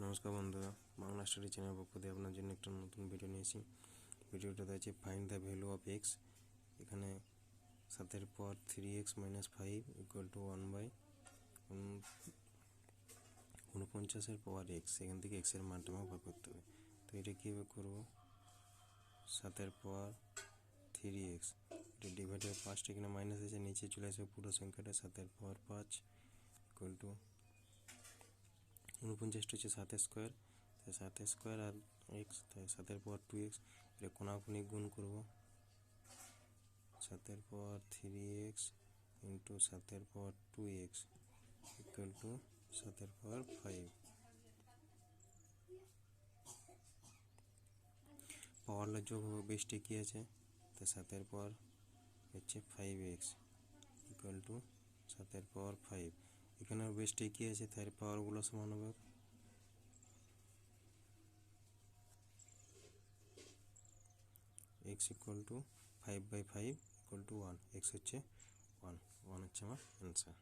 নমস্কার বন্ধুরা, Bangla study channel পক্ষ থেকে আপনার জন্য একটা নতুন ভিডিও নিয়েছি। ভিডিওটাতে আছে find the value of x. এখানে 7 পর 3x - 5 = 1/49 পাওয়ার এক্স। এখান থেকে এক্সের মানটা আমাকে বের করতে হবে। তো এটা কীভাবে করবো? 7 পর 3x, এটা ডিভাইড বাই 5, এখানে মাইনাস আছে, নিচে চলে আসবে পুরো সংখ্যাটা। 7 পর 5 = 49 হচ্ছে 7 স্কোয়ার, তাই 7 স্কোয়ার আর এক্স, তাই 7 পর 2x। এটা কোনাকুনি গুণ করব। 7 পর 3x ইন্টু 7 পর 2x = 7 পর 5। পাওয়ারটা যোগ হবে, বেশটি কী আছে, তাই 7 পর হচ্ছে 5x = 7 পর 5। এখানে বেশটি কী আছে, তাই পাওয়ারগুলো সমান হবে। x = 5/5 = 1। x হচ্ছে 1 হচ্ছে আমার অ্যান্সার।